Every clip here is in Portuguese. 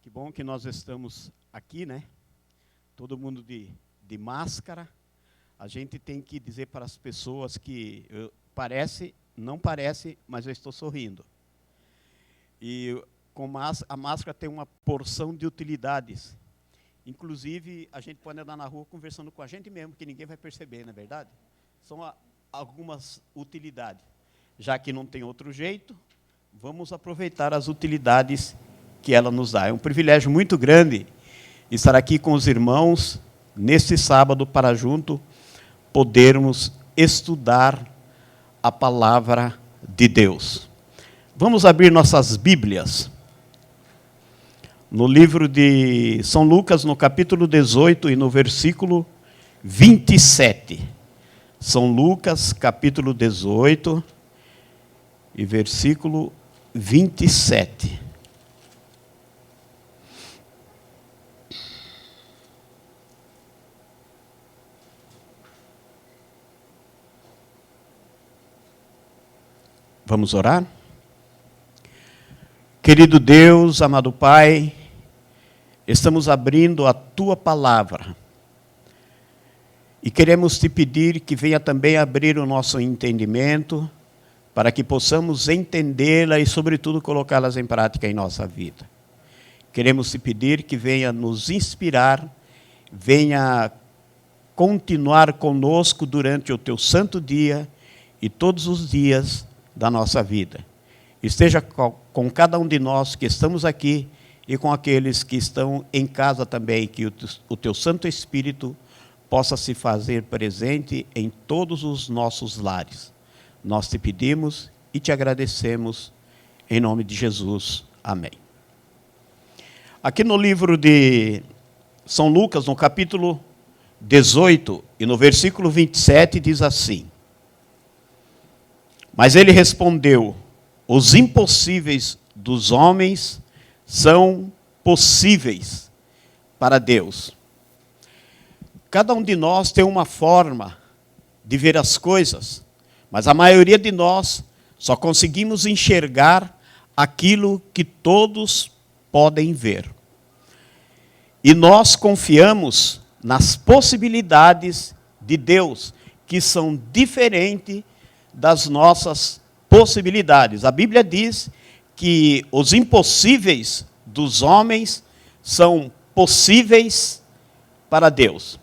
Que bom que nós estamos aqui, né? Todo mundo de máscara. A gente tem que dizer para as pessoas que não parece, mas eu estou sorrindo. E a máscara tem uma porção de utilidades. Inclusive, a gente pode andar na rua conversando com a gente mesmo, que ninguém vai perceber, não é verdade? São algumas utilidades. Já que não tem outro jeito, vamos aproveitar as utilidades que ela nos dá. É um privilégio muito grande estar aqui com os irmãos neste sábado para junto podermos estudar a palavra de Deus. Vamos abrir nossas Bíblias no livro de São Lucas, no capítulo 18 e no versículo 27. São Lucas, capítulo 18 e versículo 27. Vamos orar? Querido Deus, amado Pai, estamos abrindo a Tua palavra e queremos Te pedir que venha também abrir o nosso entendimento para que possamos entendê-la e, sobretudo, colocá-las em prática em nossa vida. Queremos Te pedir que venha nos inspirar, venha continuar conosco durante o Teu santo dia e todos os dias da nossa vida. Esteja com cada um de nós que estamos aqui e com aqueles que estão em casa também, que o Teu Santo Espírito possa se fazer presente em todos os nossos lares. Nós Te pedimos e Te agradecemos em nome de Jesus. Amém. Aqui no livro de São Lucas, no capítulo 18 e no versículo 27, diz assim: Mas ele respondeu: os impossíveis dos homens são possíveis para Deus. Cada um de nós tem uma forma de ver as coisas, mas a maioria de nós só conseguimos enxergar aquilo que todos podem ver. E nós confiamos nas possibilidades de Deus, que são diferentes das nossas possibilidades. A Bíblia diz que os impossíveis dos homens são possíveis para Deus.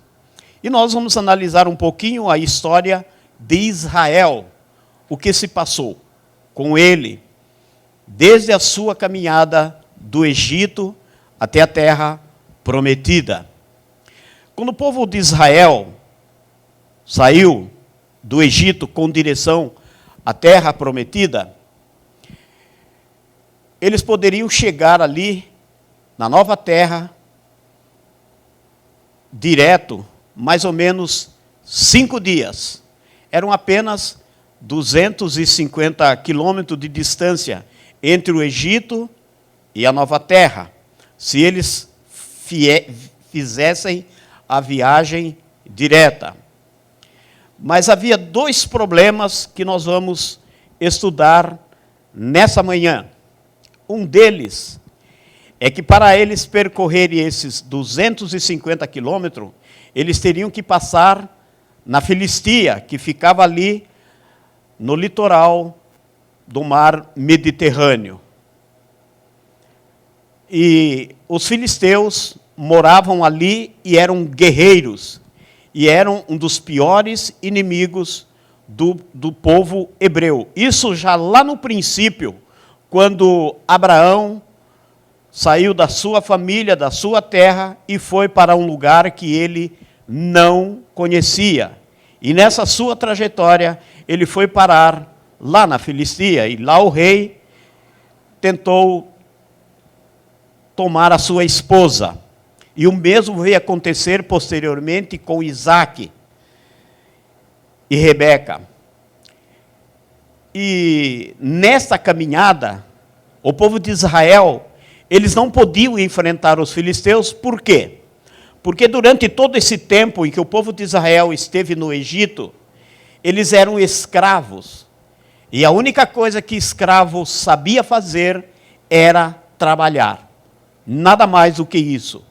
E nós vamos analisar um pouquinho a história de Israel, o que se passou com ele, desde a sua caminhada do Egito até a terra prometida. Quando o povo de Israel saiu do Egito com direção à terra prometida, eles poderiam chegar ali na nova terra direto, mais ou menos 5 dias. Eram apenas 250 quilômetros de distância entre o Egito e a nova terra, se eles fizessem a viagem direta. Mas havia 2 problemas que nós vamos estudar nessa manhã. Um deles é que para eles percorrerem esses 250 quilômetros, eles teriam que passar na Filistia, que ficava ali no litoral do mar Mediterrâneo. E os filisteus moravam ali e eram guerreiros, e eram um dos piores inimigos do povo hebreu. Isso já lá no princípio, quando Abraão saiu da sua família, da sua terra, e foi para um lugar que ele não conhecia. E nessa sua trajetória, ele foi parar lá na Filistia, e lá o rei tentou tomar a sua esposa. E o mesmo veio acontecer posteriormente com Isaac e Rebeca. E nessa caminhada, o povo de Israel, eles não podiam enfrentar os filisteus. Por quê? Porque durante todo esse tempo em que o povo de Israel esteve no Egito, eles eram escravos. E a única coisa que escravo sabia fazer era trabalhar. Nada mais do que isso.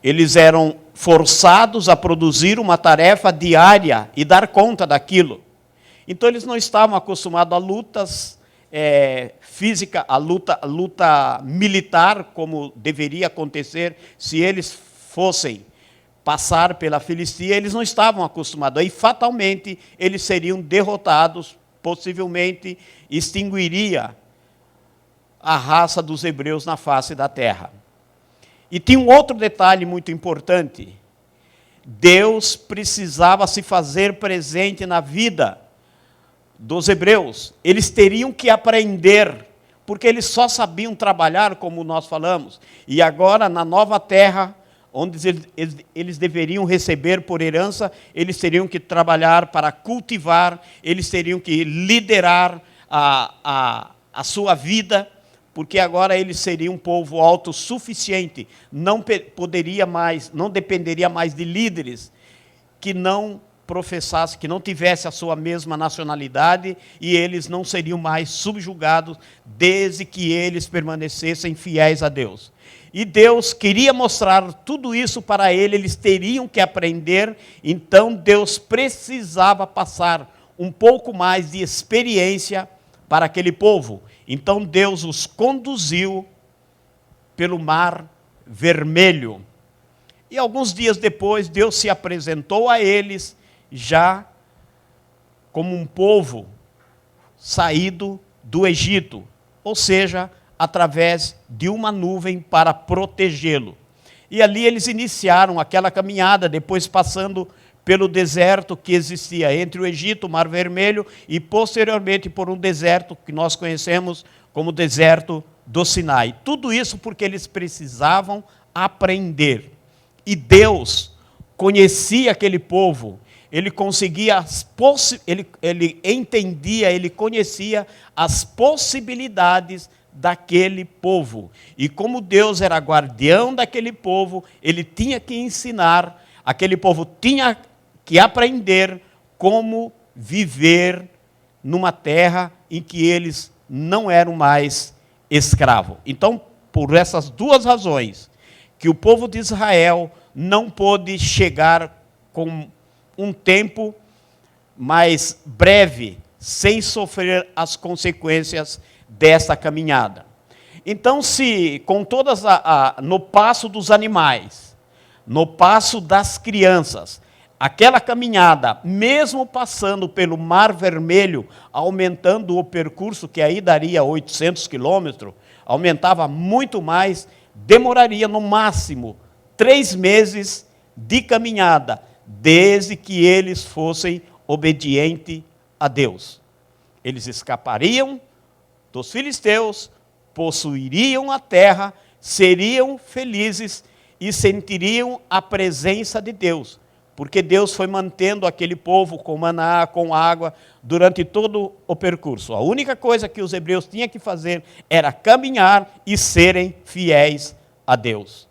Eles eram forçados a produzir uma tarefa diária e dar conta daquilo. Então, eles não estavam acostumados a lutas físicas, a luta militar, como deveria acontecer se eles fossem passar pela Filistia. Eles não estavam acostumados. Aí, fatalmente, eles seriam derrotados, possivelmente extinguiria a raça dos hebreus na face da terra. E tinha um outro detalhe muito importante. Deus precisava se fazer presente na vida dos hebreus. Eles teriam que aprender, porque eles só sabiam trabalhar, como nós falamos. E agora, na nova terra, onde eles deveriam receber por herança, eles teriam que trabalhar para cultivar, eles teriam que liderar a sua vida, porque agora eles seriam um povo autossuficiente, não dependeria mais de líderes que não professassem, que não tivessem a sua mesma nacionalidade, e eles não seriam mais subjugados, desde que eles permanecessem fiéis a Deus. E Deus queria mostrar tudo isso para eles teriam que aprender, então Deus precisava passar um pouco mais de experiência para aquele povo. Então Deus os conduziu pelo Mar Vermelho. E alguns dias depois, Deus se apresentou a eles, já como um povo saído do Egito, ou seja, através de uma nuvem para protegê-lo. E ali eles iniciaram aquela caminhada, depois passando pelo deserto que existia entre o Egito, o Mar Vermelho, e posteriormente por um deserto que nós conhecemos como deserto do Sinai. Tudo isso porque eles precisavam aprender. E Deus conhecia aquele povo, ele entendia, ele conhecia as possibilidades daquele povo. E como Deus era guardião daquele povo, ele tinha que ensinar, aquele povo tinha que aprender como viver numa terra em que eles não eram mais escravos. Então, por essas duas razões, que o povo de Israel não pôde chegar com um tempo mais breve, sem sofrer as consequências dessa caminhada. Então, se com todas no passo dos animais, no passo das crianças, aquela caminhada, mesmo passando pelo Mar Vermelho, aumentando o percurso, que aí daria 800 quilômetros, aumentava muito mais, demoraria no máximo 3 meses de caminhada, desde que eles fossem obedientes a Deus. Eles escapariam dos filisteus, possuiriam a terra, seriam felizes e sentiriam a presença de Deus, porque Deus foi mantendo aquele povo com maná, com água, durante todo o percurso. A única coisa que os hebreus tinham que fazer era caminhar e serem fiéis a Deus.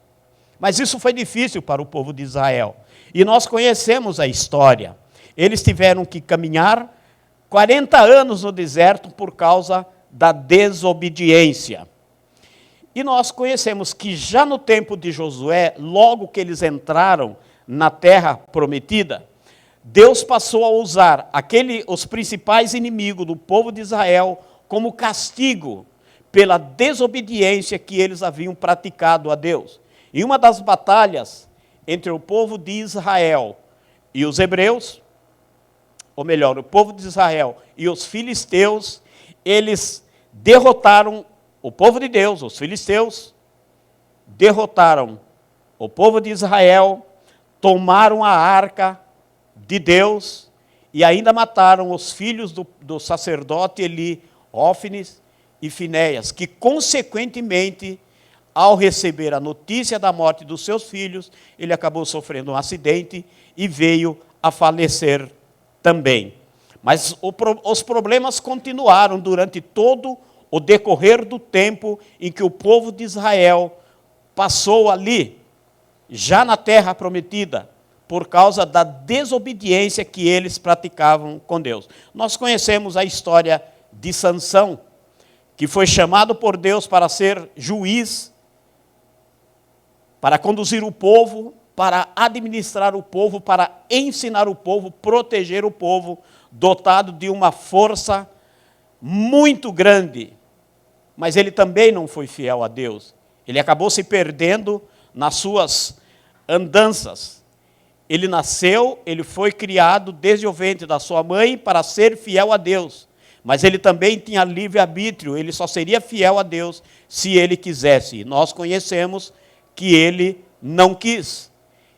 Mas isso foi difícil para o povo de Israel. E nós conhecemos a história. Eles tiveram que caminhar 40 anos no deserto por causa da desobediência. E nós conhecemos que já no tempo de Josué, logo que eles entraram na terra prometida, Deus passou a usar os principais inimigos do povo de Israel como castigo pela desobediência que eles haviam praticado a Deus. Em uma das batalhas entre o povo de Israel e os hebreus, ou melhor, o povo de Israel e os filisteus, eles derrotaram o povo de Deus, os filisteus, derrotaram o povo de Israel, tomaram a arca de Deus e ainda mataram os filhos do sacerdote Eli, Hófines e Finéias, que consequentemente, ao receber a notícia da morte dos seus filhos, ele acabou sofrendo um acidente e veio a falecer também. Mas os problemas continuaram durante todo o decorrer do tempo em que o povo de Israel passou ali, já na terra prometida, por causa da desobediência que eles praticavam com Deus. Nós conhecemos a história de Sansão, que foi chamado por Deus para ser juiz para conduzir o povo, para administrar o povo, para ensinar o povo, proteger o povo, dotado de uma força muito grande. Mas ele também não foi fiel a Deus. Ele acabou se perdendo nas suas andanças. Ele nasceu, ele foi criado desde o ventre da sua mãe para ser fiel a Deus. Mas ele também tinha livre-arbítrio, ele só seria fiel a Deus se ele quisesse. Nós conhecemos que ele não quis.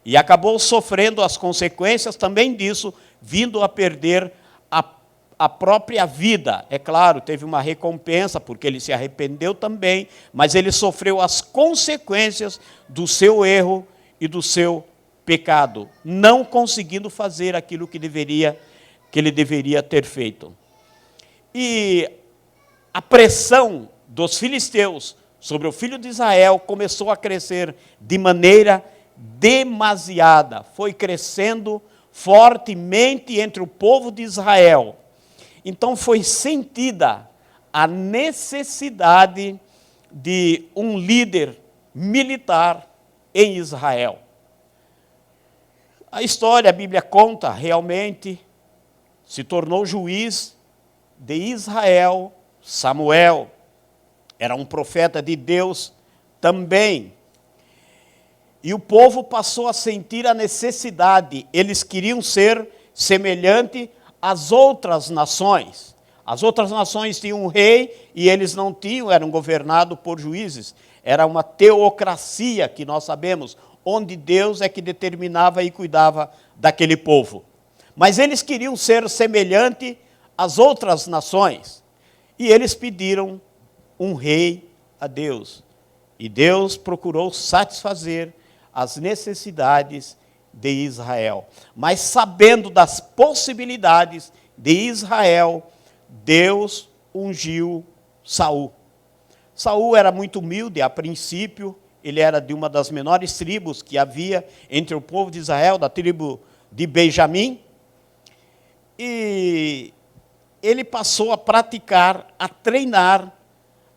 E acabou sofrendo as consequências também disso, vindo a perder a própria vida. É claro, teve uma recompensa, porque ele se arrependeu também, mas ele sofreu as consequências do seu erro e do seu pecado, não conseguindo fazer aquilo que ele deveria ter feito. E a pressão dos filisteus sobre o filho de Israel começou a crescer de maneira demasiada. Foi crescendo fortemente entre o povo de Israel. Então foi sentida a necessidade de um líder militar em Israel. A história, a Bíblia conta, realmente se tornou juiz de Israel, Samuel. Era um profeta de Deus também. E o povo passou a sentir a necessidade. Eles queriam ser semelhante às outras nações. As outras nações tinham um rei e eles não tinham, eram governados por juízes. Era uma teocracia, que nós sabemos, onde Deus é que determinava e cuidava daquele povo. Mas eles queriam ser semelhante às outras nações. E eles pediram um rei a Deus. E Deus procurou satisfazer as necessidades de Israel. Mas sabendo das possibilidades de Israel, Deus ungiu Saul. Saul era muito humilde a princípio, ele era de uma das menores tribos que havia entre o povo de Israel, da tribo de Benjamim, e ele passou a praticar, a treinar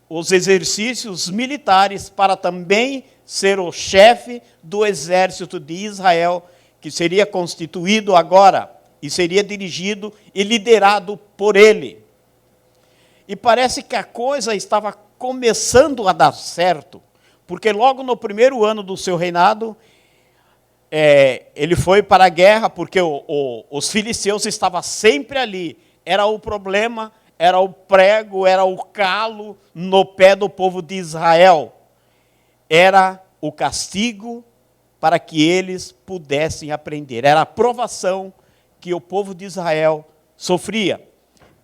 os exercícios militares para também ser o chefe do exército de Israel, que seria constituído agora e seria dirigido e liderado por ele. E parece que a coisa estava começando a dar certo, porque logo no primeiro ano do seu reinado, ele foi para a guerra, porque os filisteus estavam sempre ali. Era o problema, era o prego, era o calo no pé do povo de Israel. Era o castigo para que eles pudessem aprender. Era a provação que o povo de Israel sofria.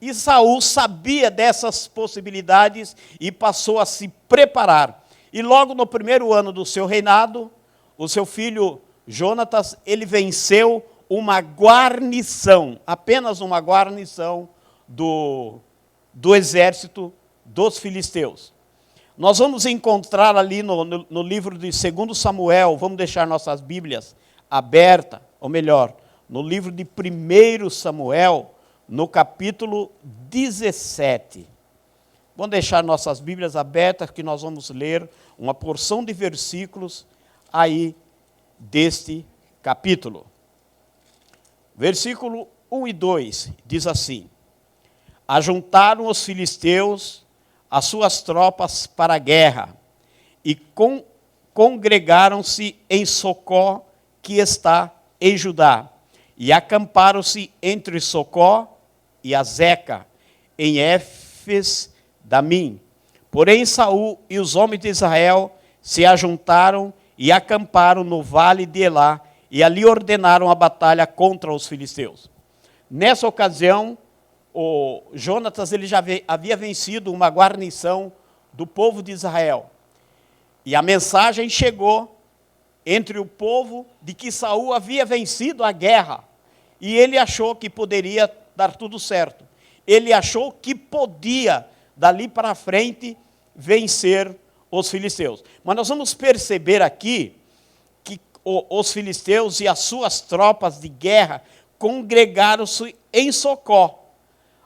E Saul sabia dessas possibilidades e passou a se preparar. E logo no primeiro ano do seu reinado, o seu filho Jonatas, ele venceu uma guarnição, apenas uma guarnição do exército dos filisteus. Nós vamos encontrar ali no livro de 2 Samuel, vamos deixar nossas Bíblias abertas, ou melhor, no livro de 1 Samuel, no capítulo 17. Vamos deixar nossas Bíblias abertas, que nós vamos ler uma porção de versículos aí deste capítulo. Versículo 1 e 2 diz assim: ajuntaram os filisteus as suas tropas para a guerra e congregaram-se em Socó, que está em Judá, e acamparam-se entre Socó e Azeca, em Éfes-Damim. Porém Saul e os homens de Israel se ajuntaram e acamparam no vale de Elá, e ali ordenaram a batalha contra os filisteus. Nessa ocasião, o Jonatas ele já havia vencido uma guarnição do povo de Israel. E a mensagem chegou entre o povo de que Saul havia vencido a guerra. E ele achou que poderia dar tudo certo. Ele achou que podia, dali para frente, vencer os filisteus. Mas nós vamos perceber aqui que os filisteus e as suas tropas de guerra congregaram-se em Socó.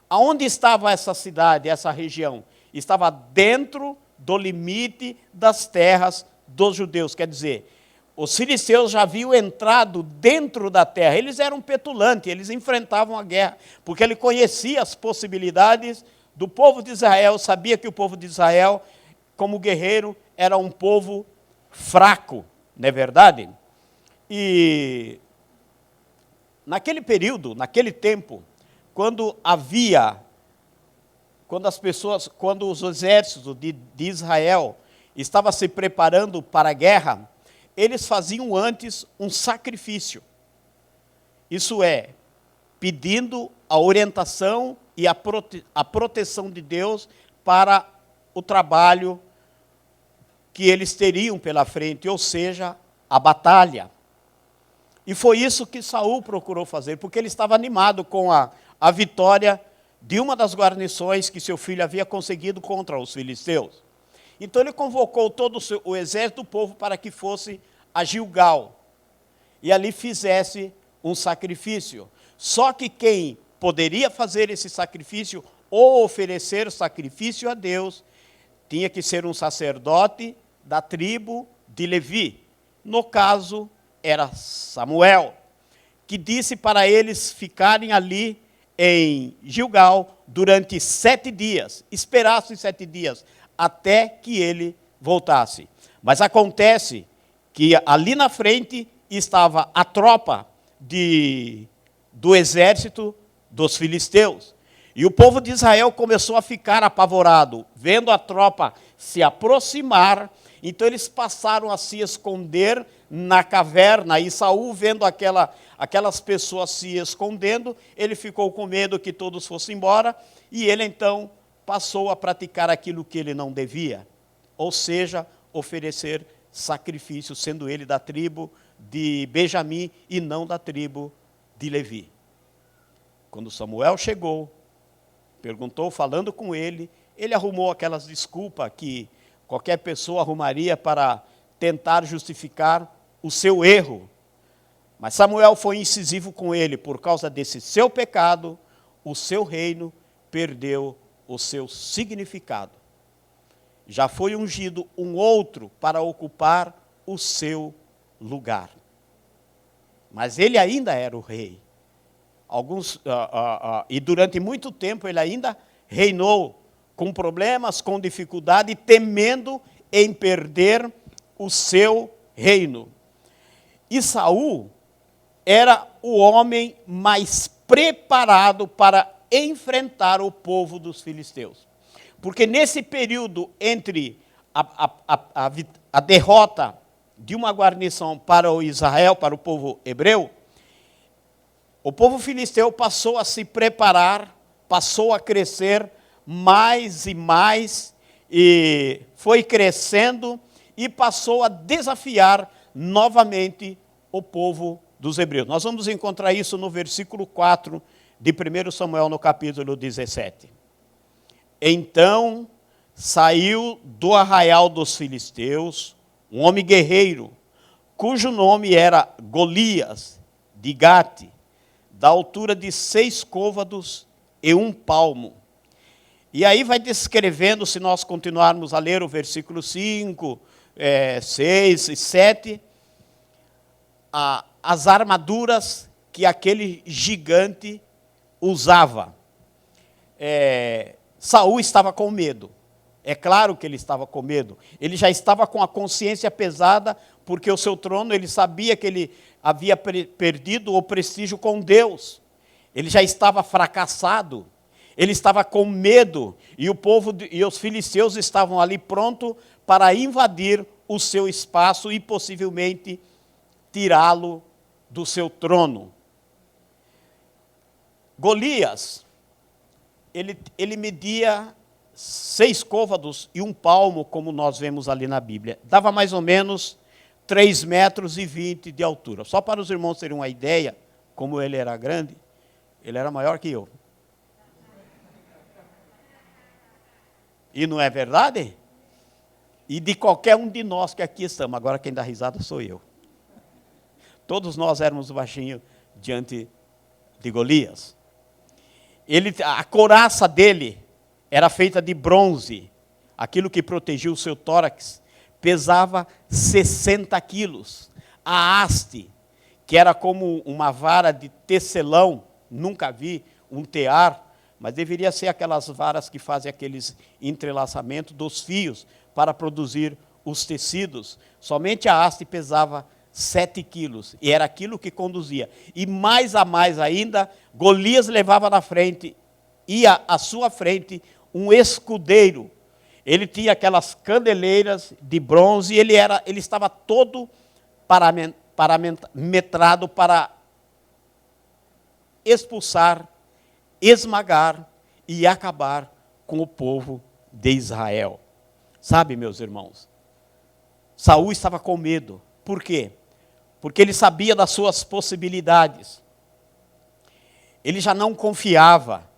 Aonde estava essa cidade, essa região? Estava dentro do limite das terras dos judeus. Quer dizer, os filisteus já haviam entrado dentro da terra. Eles eram petulantes, eles enfrentavam a guerra, porque ele conhecia as possibilidades do povo de Israel, sabia que o povo de Israel, como guerreiro, era um povo fraco, não é verdade? E naquele período, naquele tempo, quando os exércitos de Israel estavam se preparando para a guerra, eles faziam antes um sacrifício. Isso é, pedindo a orientação e a proteção de Deus para o trabalho que eles teriam pela frente, ou seja, a batalha. E foi isso que Saul procurou fazer, porque ele estava animado com a vitória de uma das guarnições que seu filho havia conseguido contra os filisteus. Então ele convocou todo o exército do povo para que fosse a Gilgal, e ali fizesse um sacrifício. Só que quem poderia fazer esse sacrifício, ou oferecer sacrifício a Deus, tinha que ser um sacerdote da tribo de Levi. No caso, era Samuel, que disse para eles ficarem ali em Gilgal durante 7 dias, esperassem 7 dias, até que ele voltasse. Mas acontece que ali na frente estava a tropa do exército dos filisteus. E o povo de Israel começou a ficar apavorado, vendo a tropa se aproximar. Então eles passaram a se esconder na caverna, e Saul, vendo aquelas pessoas se escondendo, ele ficou com medo que todos fossem embora, e ele então passou a praticar aquilo que ele não devia, ou seja, oferecer sacrifício, sendo ele da tribo de Benjamim e não da tribo de Levi. Quando Samuel chegou, perguntou, falando com ele arrumou aquelas desculpas que qualquer pessoa arrumaria para tentar justificar o seu erro. Mas Samuel foi incisivo com ele, por causa desse seu pecado, o seu reino perdeu o seu significado. Já foi ungido um outro para ocupar o seu lugar. Mas ele ainda era o rei. E durante muito tempo ele ainda reinou com problemas, com dificuldade, temendo em perder o seu reino. E Saul era o homem mais preparado para enfrentar o povo dos filisteus. Porque nesse período entre a derrota de uma guarnição para o Israel, para o povo hebreu, o povo filisteu passou a se preparar, passou a crescer mais e mais, e foi crescendo e passou a desafiar novamente o povo dos hebreus. Nós vamos encontrar isso no versículo 4 de 1 Samuel, no capítulo 17. Então saiu do arraial dos filisteus um homem guerreiro, cujo nome era Golias, de Gate, da altura de 6 côvados e 1 palmo. E aí vai descrevendo, se nós continuarmos a ler o versículo 5, 6 e 7, as armaduras que aquele gigante usava. Saul estava com medo. É claro que ele estava com medo. Ele já estava com a consciência pesada, porque o seu trono, ele sabia que ele havia perdido o prestígio com Deus. Ele já estava fracassado. Ele estava com medo. E o povo e os filisteus estavam ali prontos para invadir o seu espaço e possivelmente tirá-lo do seu trono. Golias, ele media 6 côvados e 1 palmo, como nós vemos ali na Bíblia. Dava mais ou menos 3,20 metros de altura. Só para os irmãos terem uma ideia, como ele era grande, ele era maior que eu. E não é verdade? E de qualquer um de nós que aqui estamos. Agora quem dá risada sou eu. Todos nós éramos baixinhos diante de Golias. A couraça dele era feita de bronze. Aquilo que protegia o seu tórax pesava 60 quilos. a haste, que era como uma vara de tecelão, nunca vi um tear, mas deveria ser aquelas varas que fazem aqueles entrelaçamentos dos fios para produzir os tecidos. Somente a haste pesava 7 quilos, e era aquilo que conduzia. E mais a mais ainda, Golias levava na frente, ia à sua frente, um escudeiro. Ele tinha aquelas candeleiras de bronze, e ele estava todo parametrado para expulsar, esmagar e acabar com o povo de Israel. Sabe, meus irmãos, Saul estava com medo. Por quê? Porque ele sabia das suas possibilidades. Ele já não confiava.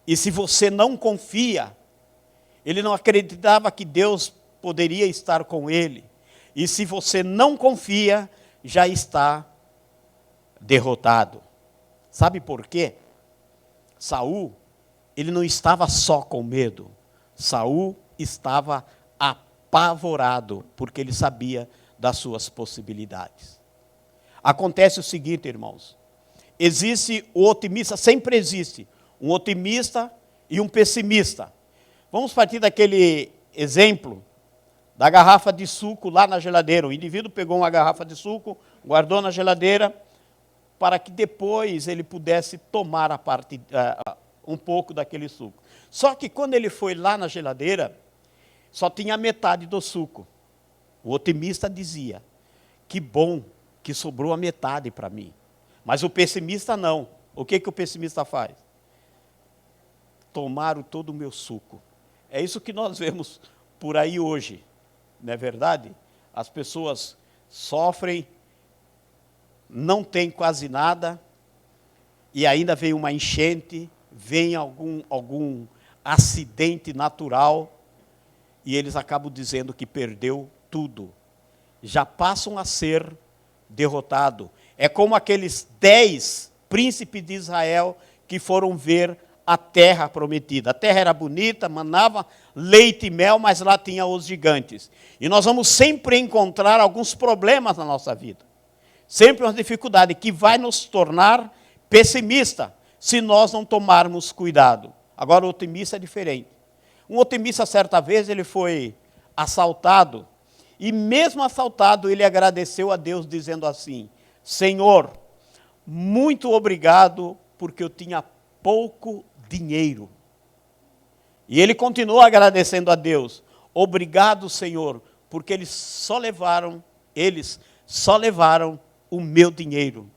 E se você não confia, ele não acreditava que Deus poderia estar com ele. E se você não confia, já está derrotado. Sabe por quê? Saul, ele não estava só com medo. Saul estava apavorado, porque ele sabia das suas possibilidades. Acontece o seguinte, irmãos. Existe o otimista, sempre existe um otimista e um pessimista. Vamos partir daquele exemplo da garrafa de suco lá na geladeira. O indivíduo pegou uma garrafa de suco, guardou na geladeira, para que depois ele pudesse tomar um pouco daquele suco. Só que quando ele foi lá na geladeira, só tinha metade do suco. O otimista dizia, que bom que sobrou a metade para mim. Mas o pessimista não. O que o pessimista faz? Tomaram todo o meu suco. É isso que nós vemos por aí hoje. Não é verdade? As pessoas sofrem, não tem quase nada, e ainda vem uma enchente, vem algum acidente natural, e eles acabam dizendo que perdeu tudo. Já passam a ser derrotados. É como aqueles 10 príncipes de Israel que foram ver a terra prometida. A terra era bonita, manava leite e mel, mas lá tinha os gigantes. E nós vamos sempre encontrar alguns problemas na nossa vida. Sempre uma dificuldade que vai nos tornar pessimista, se nós não tomarmos cuidado. Agora o otimista é diferente. Um otimista, certa vez, ele foi assaltado, e mesmo assaltado, ele agradeceu a Deus, dizendo assim, Senhor, muito obrigado, porque eu tinha pouco dinheiro. E ele continuou agradecendo a Deus, obrigado, Senhor, porque eles só levaram o meu dinheiro.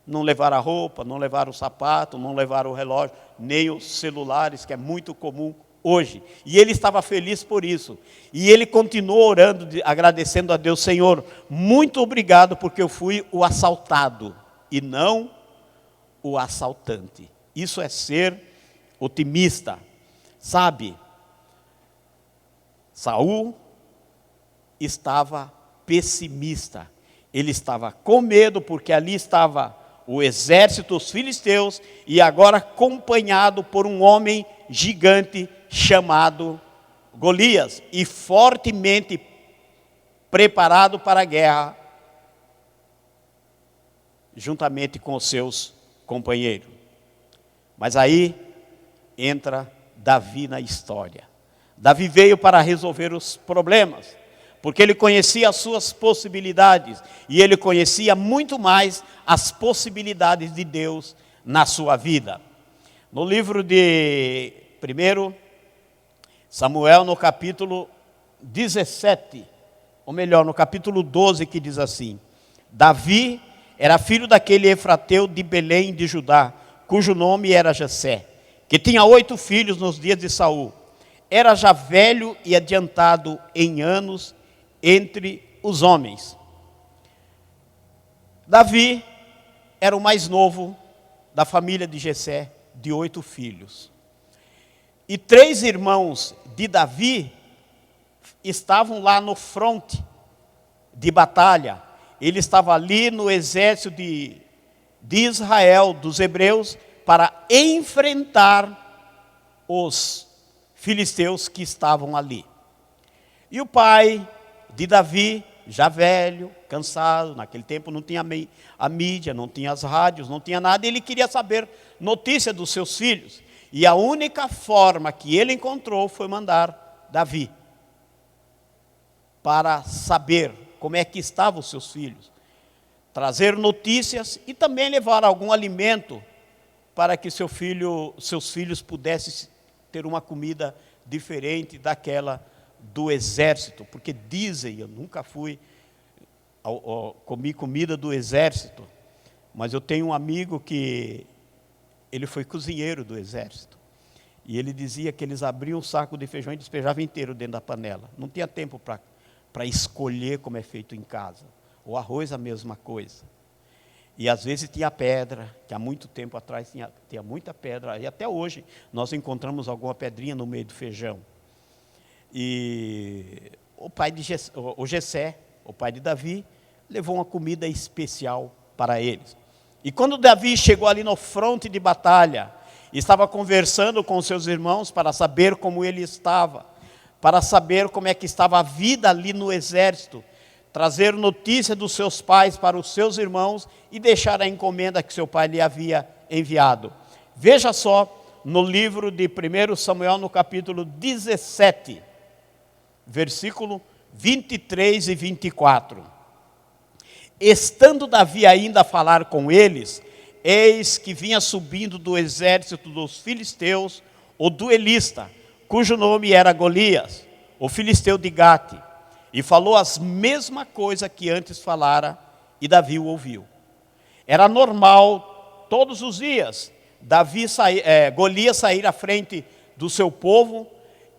Não levaram a roupa, não levaram o sapato, não levaram o relógio, nem os celulares, que é muito comum hoje. E ele estava feliz por isso. E ele continuou orando, agradecendo a Deus, Senhor, muito obrigado, porque eu fui o assaltado e não o assaltante. Isso é ser otimista. Sabe, Saul estava pessimista. Ele estava com medo, porque ali estava o exército dos filisteus, e agora acompanhado por um homem gigante chamado Golias, e fortemente preparado para a guerra, juntamente com os seus companheiros. Mas aí entra Davi na história. Davi veio para resolver os problemas, porque ele conhecia as suas possibilidades, e ele conhecia muito mais as possibilidades de Deus na sua vida. No livro de 1 Samuel, no capítulo 17, ou melhor, no capítulo 12, que diz assim, Davi era filho daquele Efrateu de Belém de Judá, cujo nome era Jessé, que tinha 8 filhos nos dias de Saul. Era já velho e adiantado em anos entre os homens. Davi era o mais novo da família de Jessé, de 8 filhos. E 3 irmãos de Davi estavam lá no fronte de batalha. Ele estava ali no exército de Israel, dos hebreus, para enfrentar os filisteus que estavam ali. E o pai de Davi já velho, cansado, naquele tempo não tinha a mídia, não tinha as rádios, não tinha nada, e ele queria saber notícia dos seus filhos. E a única forma que ele encontrou foi mandar Davi para saber como é que estavam os seus filhos, trazer notícias e também levar algum alimento para que seus filhos pudessem ter uma comida diferente daquela do exército, porque dizem, eu nunca comi comida do exército, mas eu tenho um amigo que ele foi cozinheiro do exército, e ele dizia que eles abriam um saco de feijão e despejavam inteiro dentro da panela, não tinha tempo para escolher como é feito em casa. O arroz a mesma coisa, e às vezes tinha pedra, que há muito tempo atrás tinha muita pedra, e até hoje nós encontramos alguma pedrinha no meio do feijão. E o Jessé, o pai de Davi, levou uma comida especial para eles. E quando Davi chegou ali no fronte de batalha, estava conversando com seus irmãos para saber como ele estava, para saber como é que estava a vida ali no exército, trazer notícia dos seus pais para os seus irmãos e deixar a encomenda que seu pai lhe havia enviado. Veja só, no livro de 1 Samuel, no capítulo 17, versículo 23 e 24. Estando Davi ainda a falar com eles, eis que vinha subindo do exército dos filisteus o duelista, cujo nome era Golias, o filisteu de Gate, e falou as mesma coisa que antes falara, e Davi o ouviu. Era normal, todos os dias, Golias sair à frente do seu povo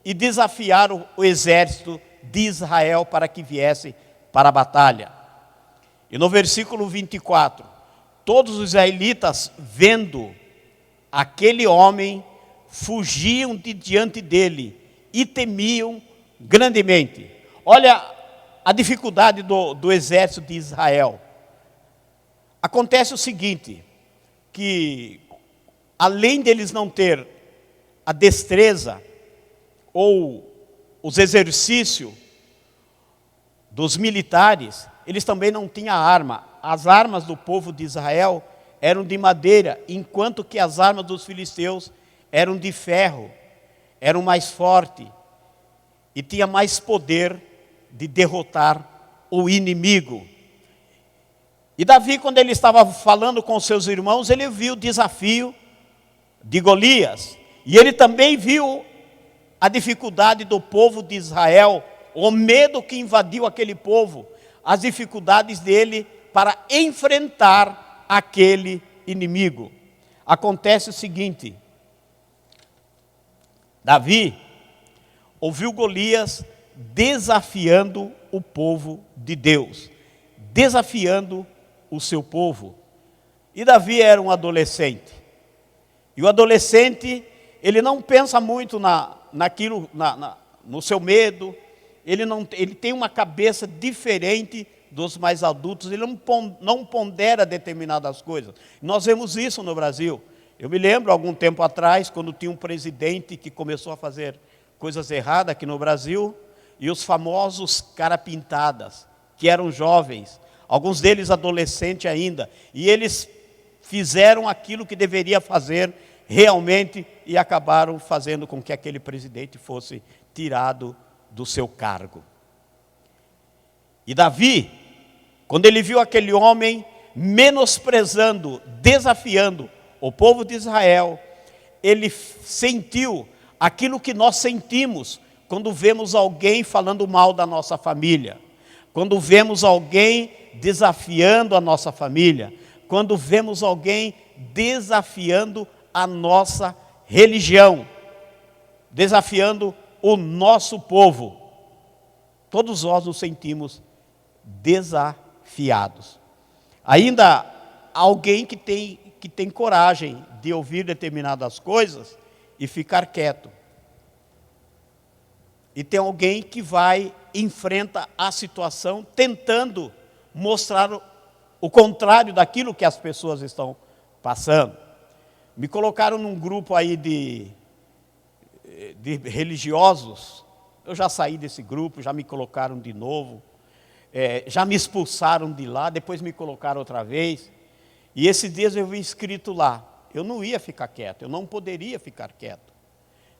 e desafiar o exército de Israel para que viesse para a batalha. E no versículo 24, todos os israelitas, vendo aquele homem, fugiam de diante dele e temiam grandemente. Olha a dificuldade do exército de Israel. Acontece o seguinte, que além deles não ter a destreza ou os exercícios dos militares, eles também não tinham arma. As armas do povo de Israel eram de madeira, enquanto que as armas dos filisteus eram de ferro, eram mais fortes e tinha mais poder de derrotar o inimigo. E Davi, quando ele estava falando com seus irmãos, ele viu o desafio de Golias, e ele também viu a dificuldade do povo de Israel, o medo que invadiu aquele povo, as dificuldades dele para enfrentar aquele inimigo. Acontece o seguinte, Davi ouviu Golias desafiando o povo de Deus, desafiando o seu povo. E Davi era um adolescente. E o adolescente, ele não pensa muito no seu medo, ele tem uma cabeça diferente dos mais adultos, ele não pondera determinadas coisas. Nós vemos isso no Brasil. Eu me lembro, algum tempo atrás, quando tinha um presidente que começou a fazer coisas erradas aqui no Brasil, e os famosos cara pintadas, que eram jovens, alguns deles adolescentes ainda, e eles fizeram aquilo que deveria fazer realmente e acabaram fazendo com que aquele presidente fosse tirado do seu cargo. E Davi, quando ele viu aquele homem menosprezando, desafiando o povo de Israel, ele sentiu aquilo que nós sentimos quando vemos alguém falando mal da nossa família, quando vemos alguém desafiando a nossa família, quando vemos alguém desafiando a nossa religião, desafiando o nosso povo. Todos nós nos sentimos desafiados. Ainda alguém que tem coragem de ouvir determinadas coisas e ficar quieto. E tem alguém que enfrenta a situação tentando mostrar o contrário daquilo que as pessoas estão passando. Me colocaram num grupo aí de religiosos, eu já saí desse grupo, já me colocaram de novo. já me expulsaram de lá, depois me colocaram outra vez. E esses dias eu vi escrito lá, eu não ia ficar quieto, eu não poderia ficar quieto,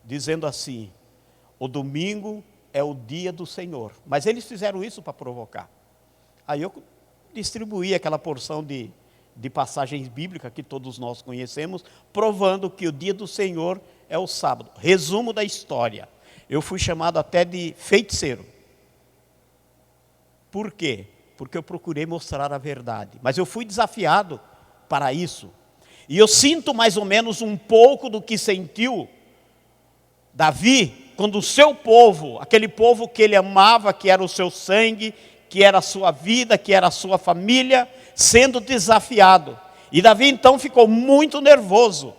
dizendo assim: o domingo é o dia do Senhor. Mas eles fizeram isso para provocar. Aí eu distribuí aquela porção de passagens bíblicas que todos nós conhecemos, provando que o dia do Senhor é o sábado. Resumo da história: eu fui chamado até de feiticeiro. Por quê? Porque eu procurei mostrar a verdade. Mas eu fui desafiado para isso. E eu sinto mais ou menos um pouco do que sentiu Davi, quando o seu povo, aquele povo que ele amava, que era o seu sangue, que era a sua vida, que era a sua família, sendo desafiado. E Davi então ficou muito nervoso,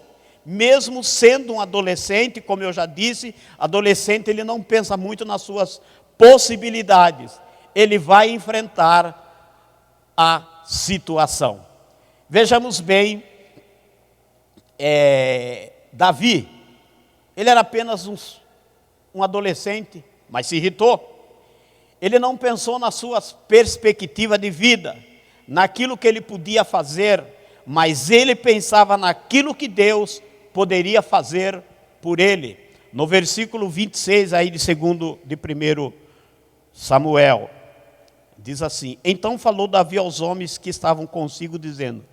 mesmo sendo um adolescente. Como eu já disse, adolescente ele não pensa muito nas suas possibilidades, ele vai enfrentar a situação. Vejamos bem, Davi, ele era apenas um adolescente, mas se irritou. Ele não pensou nas suas perspectivas de vida, naquilo que ele podia fazer, mas ele pensava naquilo que Deus poderia fazer por ele. No versículo 26 aí de 1 Samuel, diz assim: então falou Davi aos homens que estavam consigo, dizendo: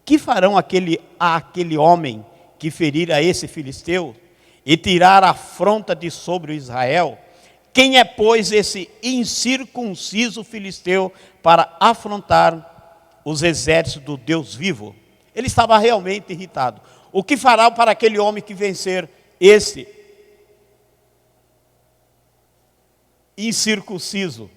que farão aquele homem que ferir a esse filisteu e tirar a afronta de sobre Israel? Quem é, pois, esse incircunciso filisteu para afrontar os exércitos do Deus vivo? Ele estava realmente irritado. O que fará para aquele homem que vencer esse incircunciso?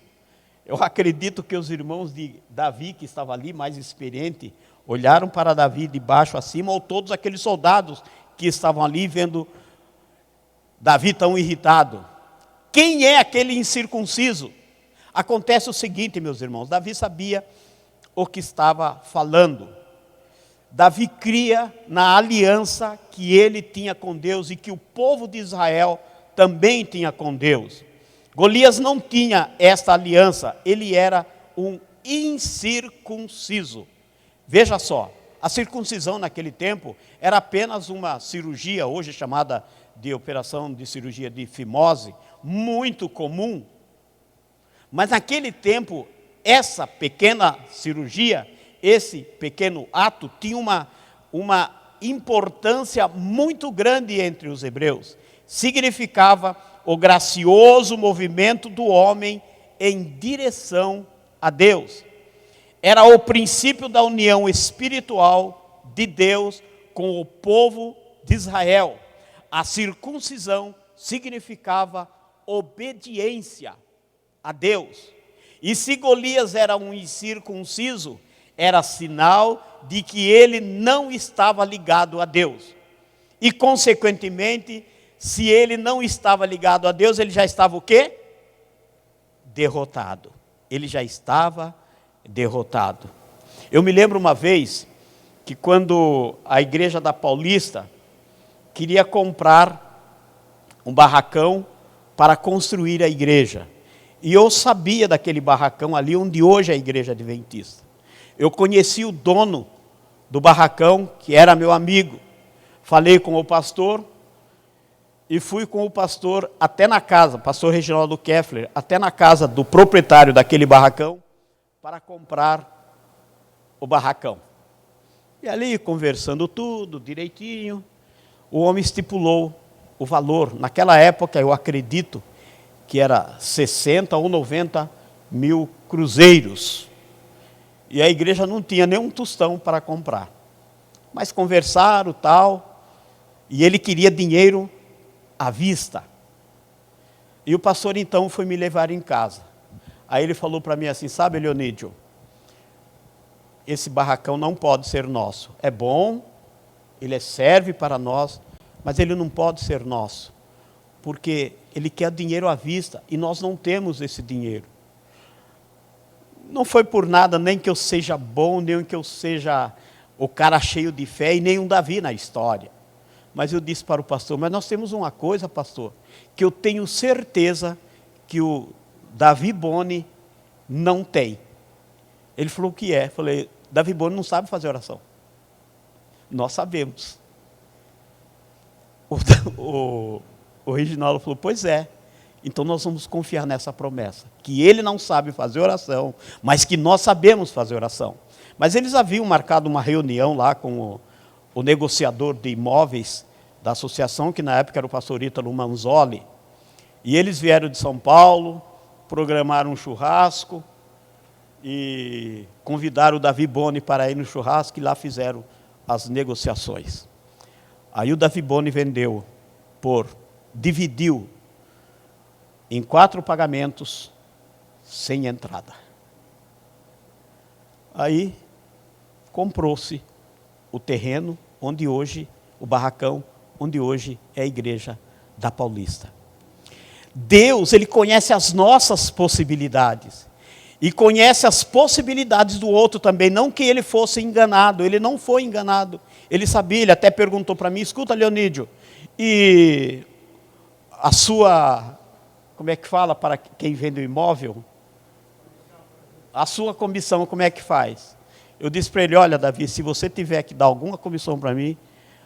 Eu acredito que os irmãos de Davi, que estavam ali, mais experientes, olharam para Davi de baixo a cima, ou todos aqueles soldados que estavam ali vendo Davi tão irritado. Quem é aquele incircunciso? Acontece o seguinte, meus irmãos, Davi sabia o que estava falando. Davi cria na aliança que ele tinha com Deus e que o povo de Israel também tinha com Deus. Golias não tinha esta aliança, ele era um incircunciso. Veja só, a circuncisão naquele tempo era apenas uma cirurgia, hoje chamada de operação de cirurgia de fimose, muito comum. Mas naquele tempo, essa pequena cirurgia, esse pequeno ato, tinha uma importância muito grande entre os hebreus. Significava o gracioso movimento do homem em direção a Deus. Era o princípio da união espiritual de Deus com o povo de Israel. A circuncisão significava obediência a Deus. E se Golias era um incircunciso, era sinal de que ele não estava ligado a Deus. E consequentemente, se ele não estava ligado a Deus, ele já estava o quê? Derrotado. Ele já estava derrotado. Eu me lembro uma vez que quando a igreja da Paulista queria comprar um barracão para construir a igreja. E eu sabia daquele barracão ali onde hoje é a igreja adventista. Eu conheci o dono do barracão, que era meu amigo. Falei com o pastor e fui com o pastor até na casa, pastor Reginaldo Keffler, até na casa do proprietário daquele barracão, para comprar o barracão. E ali, conversando tudo direitinho, o homem estipulou o valor. Naquela época, eu acredito que era 60 ou 90 mil cruzeiros. E a igreja não tinha nem um tostão para comprar. Mas conversaram tal, e ele queria dinheiro à vista. E o pastor então foi me levar em casa. Aí ele falou para mim assim: sabe, Leonídio, esse barracão não pode ser nosso. É bom, ele serve para nós, mas ele não pode ser nosso, porque ele quer dinheiro à vista e nós não temos esse dinheiro. Não foi por nada, nem que eu seja bom, nem que eu seja o cara cheio de fé, e nem um Davi na história. Mas eu disse para o pastor: mas nós temos uma coisa, pastor, que eu tenho certeza que o Davi Boni Não tem. Ele falou, o que é? Eu falei, Davi Boni não sabe fazer oração. Nós sabemos. O Reginaldo falou, pois é. Então nós vamos confiar nessa promessa. Que ele não sabe fazer oração, mas que nós sabemos fazer oração. Mas eles haviam marcado uma reunião lá com o negociador de imóveis da associação, que na época era o pastor Ítalo Manzoli. E eles vieram de São Paulo, programaram um churrasco e convidaram o Davi Boni para ir no churrasco e lá fizeram as negociações. Aí o Davi Boni dividiu em 4 pagamentos sem entrada. Aí comprou-se o terreno onde hoje, o barracão, onde hoje é a igreja da Paulista. Deus, Ele conhece as nossas possibilidades. E conhece as possibilidades do outro também. Não que ele fosse enganado, ele não foi enganado. Ele sabia, ele até perguntou para mim, escuta, Leonídio, e a sua, como é que fala para quem vende o imóvel? A sua comissão, como é que faz? Eu disse para ele, olha, Davi, se você tiver que dar alguma comissão para mim,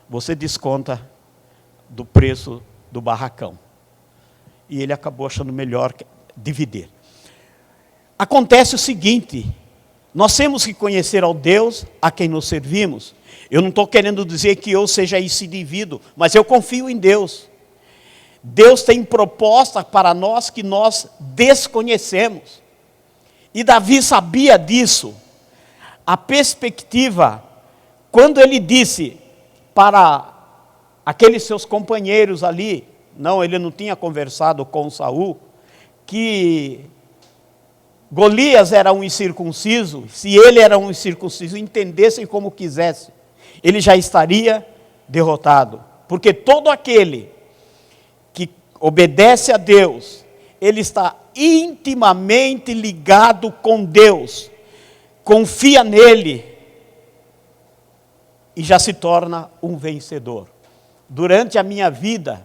você desconta do preço do barracão. E ele acabou achando melhor dividir. Acontece o seguinte, nós temos que conhecer ao Deus a quem nos servimos. Eu não estou querendo dizer que eu seja esse indivíduo, mas eu confio em Deus. Deus tem proposta para nós que nós desconhecemos. E Davi sabia disso. A perspectiva, quando ele disse para aqueles seus companheiros ali, não, ele não tinha conversado com Saul, que Golias era um incircunciso, se ele era um incircunciso, entendessem como quisesse, ele já estaria derrotado. Porque todo aquele que obedece a Deus, ele está intimamente ligado com Deus, confia nele e já se torna um vencedor. Durante a minha vida,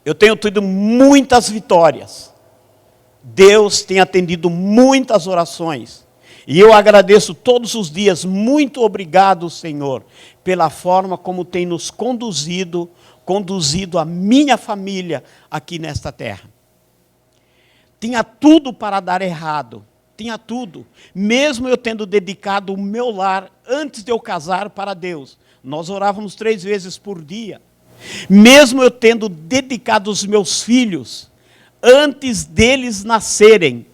eu tenho tido muitas vitórias. Deus tem atendido muitas orações. E eu agradeço todos os dias. Muito obrigado, Senhor, pela forma como tem nos conduzido a minha família aqui nesta terra. Tinha tudo para dar errado. Tinha tudo. Mesmo eu tendo dedicado o meu lar, antes de eu casar, para Deus. Nós orávamos 3 vezes por dia. Mesmo eu tendo dedicado os meus filhos, antes deles nascerem,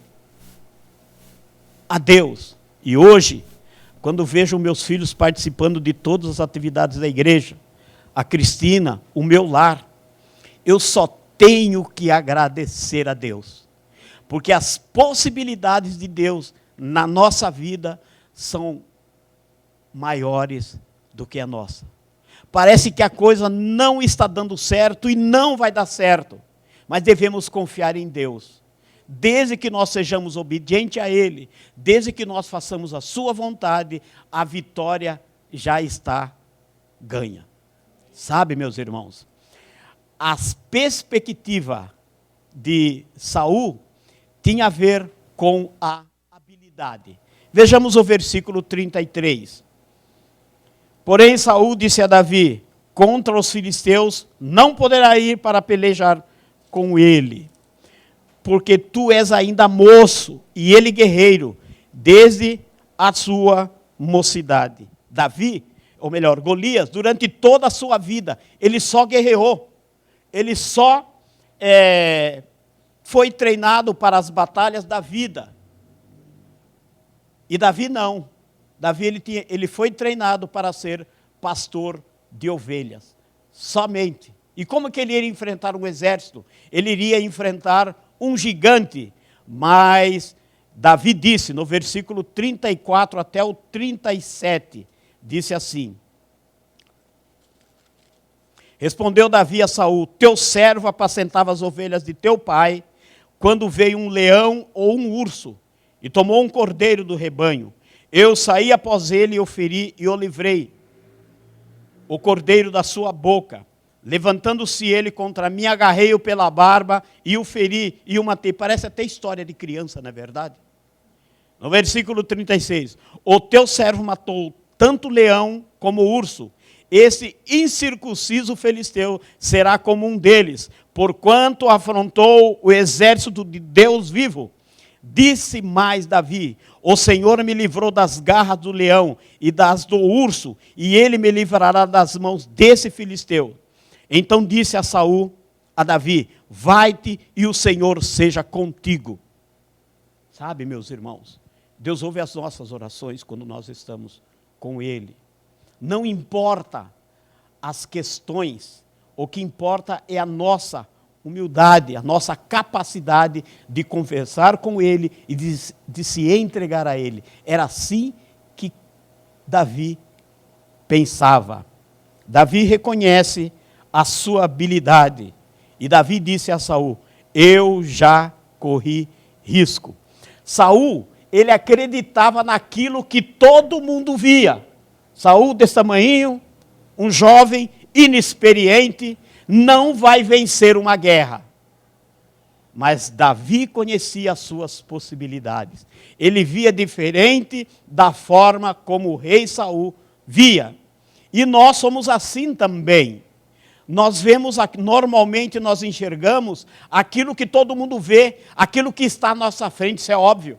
a Deus. E hoje, quando vejo meus filhos participando de todas as atividades da igreja, a Cristina, o meu lar, eu só tenho que agradecer a Deus. Porque as possibilidades de Deus na nossa vida são maiores do que a nossa. Parece que a coisa não está dando certo e não vai dar certo. Mas devemos confiar em Deus. Desde que nós sejamos obedientes a Ele, desde que nós façamos a sua vontade, a vitória já está ganha. Sabe, meus irmãos, a perspectiva de Saul tinha a ver com a habilidade. Vejamos o versículo 33. Porém, Saul disse a Davi, contra os filisteus não poderá ir para pelejar com ele, porque tu és ainda moço, e ele guerreiro, desde a sua mocidade. Davi, ou melhor, Golias, durante toda a sua vida, ele só guerreou, ele só foi treinado para as batalhas da vida. E Davi não. Davi ele foi treinado para ser pastor de ovelhas, somente. E como que ele iria enfrentar um exército? Ele iria enfrentar um gigante. Mas Davi disse, no versículo 34 até o 37, disse assim: respondeu Davi a Saul, teu servo apacentava as ovelhas de teu pai, quando veio um leão ou um urso, e tomou um cordeiro do rebanho. Eu saí após ele e o feri e o livrei, o cordeiro da sua boca. Levantando-se ele contra mim, agarrei-o pela barba e o feri e o matei. Parece até história de criança, não é verdade? No versículo 36. O teu servo matou tanto o leão como o urso. Esse incircunciso filisteu será como um deles, porquanto afrontou o exército de Deus vivo. Disse mais Davi: o Senhor me livrou das garras do leão e das do urso, e ele me livrará das mãos desse filisteu. Então disse a Saul a Davi: vai-te e o Senhor seja contigo. Sabe, meus irmãos, Deus ouve as nossas orações quando nós estamos com Ele. Não importa as questões, o que importa é a nossa humildade, a nossa capacidade de conversar com Ele e de se entregar a Ele. Era assim que Davi pensava. Davi reconhece a sua habilidade. E Davi disse a Saul: eu já corri risco. Saul, ele acreditava naquilo que todo mundo via. Saul, desse tamanhinho, um jovem, inexperiente, não vai vencer uma guerra. Mas Davi conhecia as suas possibilidades. Ele via diferente da forma como o rei Saul via. E nós somos assim também. Nós vemos, normalmente nós enxergamos aquilo que todo mundo vê, aquilo que está à nossa frente, isso é óbvio.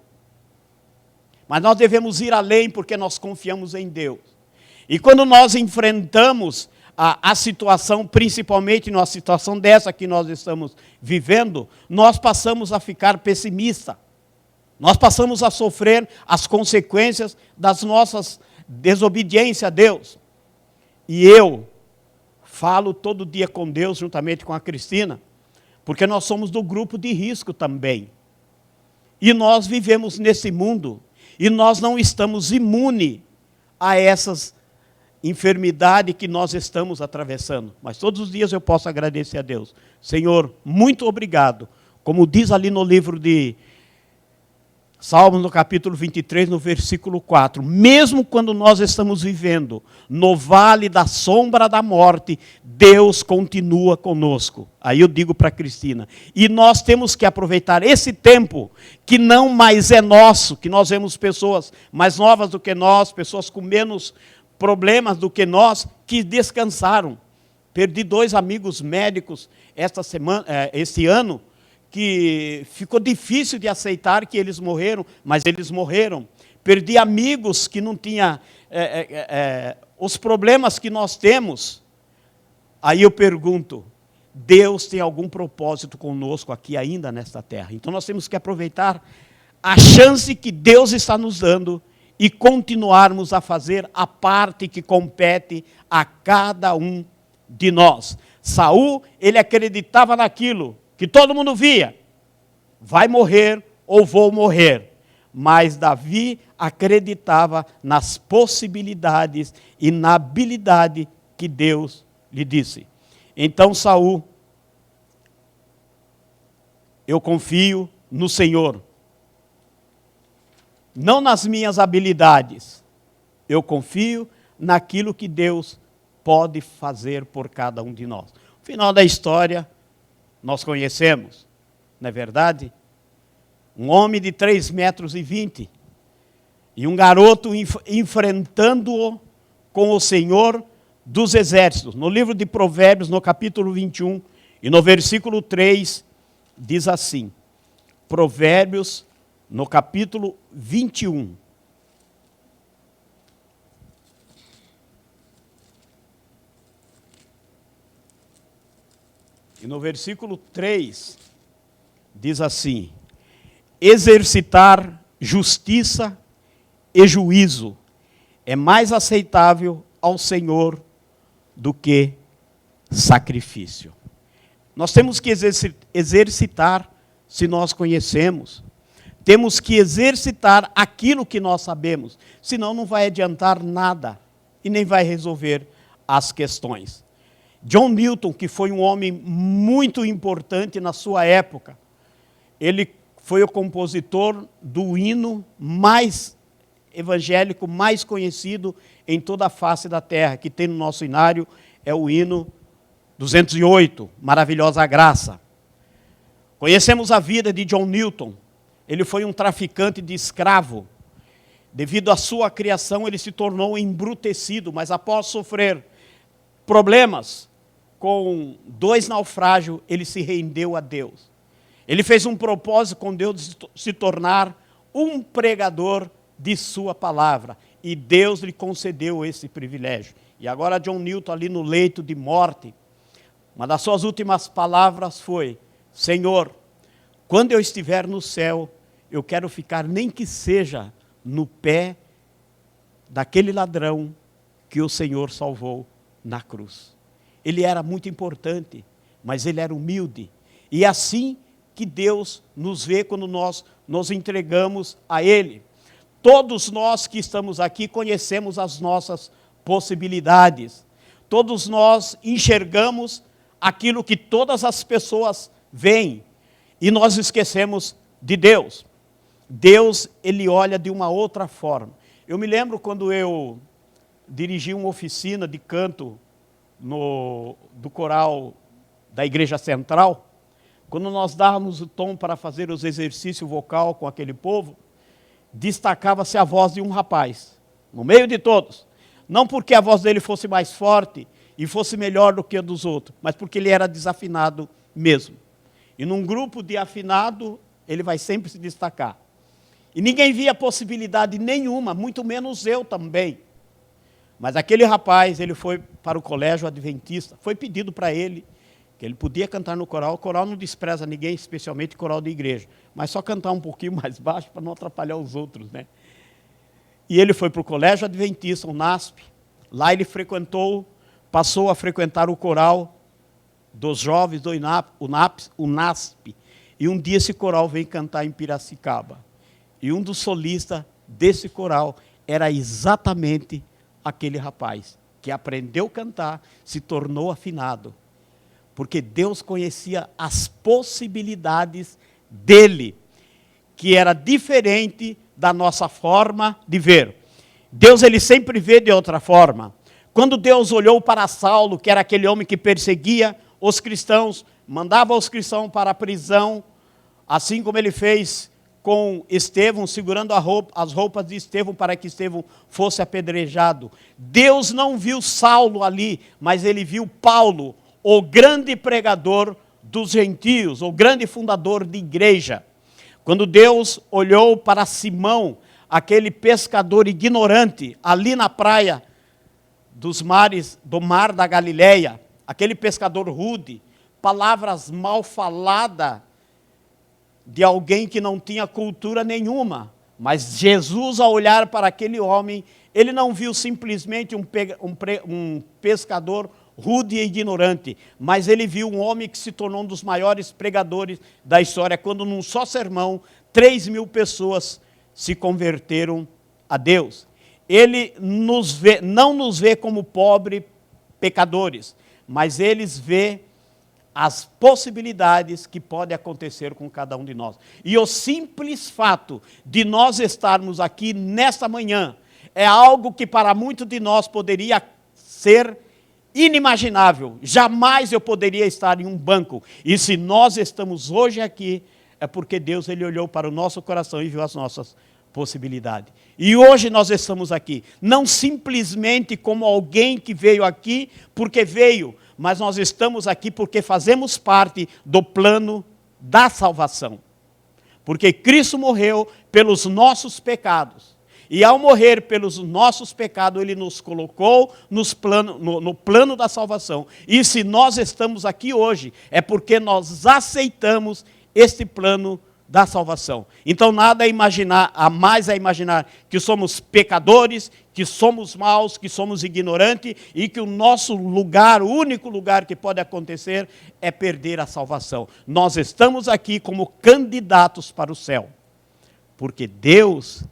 Mas nós devemos ir além porque nós confiamos em Deus. E quando nós enfrentamos a situação, principalmente numa situação dessa que nós estamos vivendo, nós passamos a ficar pessimistas. Nós passamos a sofrer as consequências das nossas desobediências a Deus. E eu falo todo dia com Deus, juntamente com a Cristina, porque nós somos do grupo de risco também. E nós vivemos nesse mundo, e nós não estamos imunes a essas enfermidades que nós estamos atravessando. Mas todos os dias eu posso agradecer a Deus. Senhor, muito obrigado. Como diz ali no livro de Salmos, no capítulo 23, no versículo 4. Mesmo quando nós estamos vivendo no vale da sombra da morte, Deus continua conosco. Aí eu digo para a Cristina. E nós temos que aproveitar esse tempo que não mais é nosso, que nós vemos pessoas mais novas do que nós, pessoas com menos problemas do que nós, que descansaram. Perdi 2 amigos médicos esse ano, que ficou difícil de aceitar que eles morreram, mas eles morreram. Perdi amigos que não tinham os problemas que nós temos. Aí eu pergunto, Deus tem algum propósito conosco aqui ainda nesta terra? Então nós temos que aproveitar a chance que Deus está nos dando e continuarmos a fazer a parte que compete a cada um de nós. Saul, ele acreditava naquilo que todo mundo via, vai morrer ou vou morrer. Mas Davi acreditava nas possibilidades e na habilidade que Deus lhe disse. Então Saul, eu confio no Senhor, não nas minhas habilidades, eu confio naquilo que Deus pode fazer por cada um de nós. No final da história, nós conhecemos, não é verdade? Um homem de 3,20 metros e um garoto enfrentando-o com o Senhor dos Exércitos. No livro de Provérbios, no capítulo 21, e no versículo 3, diz assim, Provérbios, no capítulo 21. E no versículo 3, diz assim, exercitar justiça e juízo é mais aceitável ao Senhor do que sacrifício. Nós temos que exercitar se nós conhecemos. Temos que exercitar aquilo que nós sabemos, senão não vai adiantar nada e nem vai resolver as questões. John Newton, que foi um homem muito importante na sua época, ele foi o compositor do hino mais evangélico, mais conhecido em toda a face da terra, que tem no nosso hinário, é o hino 208, Maravilhosa Graça. Conhecemos a vida de John Newton. Ele foi um traficante de escravo. Devido à sua criação, ele se tornou embrutecido, mas após sofrer problemas com 2 naufrágios, ele se rendeu a Deus. Ele fez um propósito com Deus de se tornar um pregador de sua palavra. E Deus lhe concedeu esse privilégio. E agora John Newton, ali no leito de morte, uma das suas últimas palavras foi: Senhor, quando eu estiver no céu, eu quero ficar nem que seja no pé daquele ladrão que o Senhor salvou na cruz. Ele era muito importante, mas ele era humilde. E é assim que Deus nos vê quando nós nos entregamos a Ele. Todos nós que estamos aqui conhecemos as nossas possibilidades. Todos nós enxergamos aquilo que todas as pessoas veem. E nós esquecemos de Deus. Deus, Ele olha de uma outra forma. Eu me lembro quando eu dirigi uma oficina de canto do coral da Igreja Central, quando nós dávamos o tom para fazer os exercícios vocal com aquele povo, destacava-se a voz de um rapaz, no meio de todos. Não porque a voz dele fosse mais forte e fosse melhor do que a dos outros, mas porque ele era desafinado mesmo. E num grupo de afinado, ele vai sempre se destacar. E ninguém via possibilidade nenhuma, muito menos eu também. Mas aquele rapaz, ele foi para o colégio adventista, foi pedido para ele que ele podia cantar no coral. O coral não despreza ninguém, especialmente o coral de igreja, mas só cantar um pouquinho mais baixo para não atrapalhar os outros, né? E ele foi para o colégio adventista, o NASP. Lá ele passou a frequentar o coral dos jovens do NASP. E um dia esse coral veio cantar em Piracicaba. E um dos solistas desse coral era exatamente aquele rapaz, que aprendeu a cantar, se tornou afinado. Porque Deus conhecia as possibilidades dele, que era diferente da nossa forma de ver. Deus, ele sempre vê de outra forma. Quando Deus olhou para Saulo, que era aquele homem que perseguia os cristãos, mandava os cristãos para a prisão, assim como ele fez com Estevão, segurando as roupas de Estevão para que Estevão fosse apedrejado. Deus não viu Saulo ali, mas ele viu Paulo, o grande pregador dos gentios, o grande fundador de igreja. Quando Deus olhou para Simão, aquele pescador ignorante, ali na praia do mar da Galileia, aquele pescador rude, palavras mal faladas de alguém que não tinha cultura nenhuma. Mas Jesus, ao olhar para aquele homem, ele não viu simplesmente um pescador rude e ignorante, mas ele viu um homem que se tornou um dos maiores pregadores da história, quando num só sermão, 3.000 pessoas se converteram a Deus. Ele não nos vê como pobres pecadores, mas ele vê as possibilidades que podem acontecer com cada um de nós. E o simples fato de nós estarmos aqui nesta manhã é algo que para muitos de nós poderia ser inimaginável. Jamais eu poderia estar em um banco. E se nós estamos hoje aqui, é porque Deus, ele olhou para o nosso coração e viu as nossas possibilidades. E hoje nós estamos aqui, não simplesmente como alguém que veio aqui porque veio, mas nós estamos aqui porque fazemos parte do plano da salvação. Porque Cristo morreu pelos nossos pecados. E ao morrer pelos nossos pecados, ele nos colocou no plano da salvação. E se nós estamos aqui hoje, é porque nós aceitamos este plano da salvação. Então nada a mais imaginar que somos pecadores, que somos maus, que somos ignorantes e que o nosso lugar, o único lugar que pode acontecer é perder a salvação. Nós estamos aqui como candidatos para o céu. Porque Deus,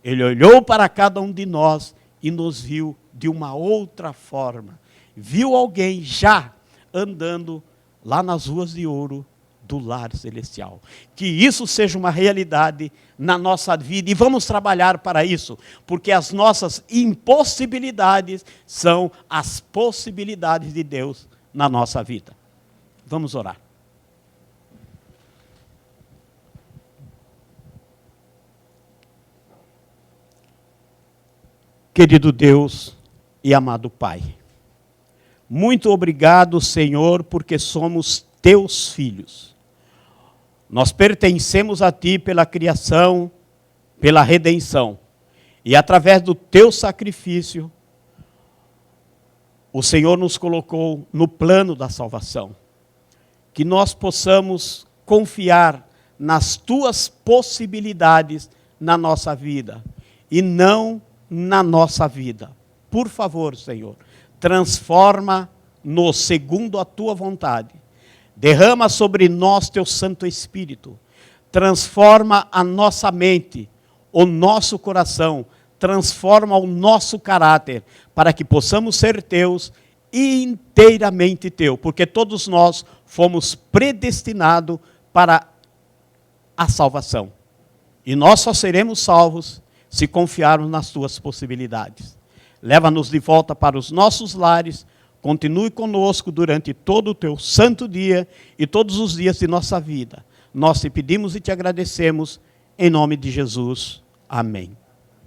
ele olhou para cada um de nós e nos viu de uma outra forma. Viu alguém já andando lá nas ruas de ouro do lar celestial. Que isso seja uma realidade na nossa vida e vamos trabalhar para isso, porque as nossas impossibilidades são as possibilidades de Deus na nossa vida. Vamos orar. Querido Deus e amado Pai, muito obrigado, Senhor, porque somos teus filhos. Nós pertencemos a Ti pela criação, pela redenção. E através do Teu sacrifício, o Senhor nos colocou no plano da salvação. Que nós possamos confiar nas Tuas possibilidades na nossa vida e não na nossa vida. Por favor, Senhor, transforma-nos segundo a Tua vontade. Derrama sobre nós Teu Santo Espírito. Transforma a nossa mente, o nosso coração, transforma o nosso caráter, para que possamos ser Teus e inteiramente Teu, porque todos nós fomos predestinados para a salvação. E nós só seremos salvos se confiarmos nas Tuas possibilidades. Leva-nos de volta para os nossos lares, continue conosco durante todo o Teu santo dia e todos os dias de nossa vida. Nós te pedimos e te agradecemos, em nome de Jesus. Amém.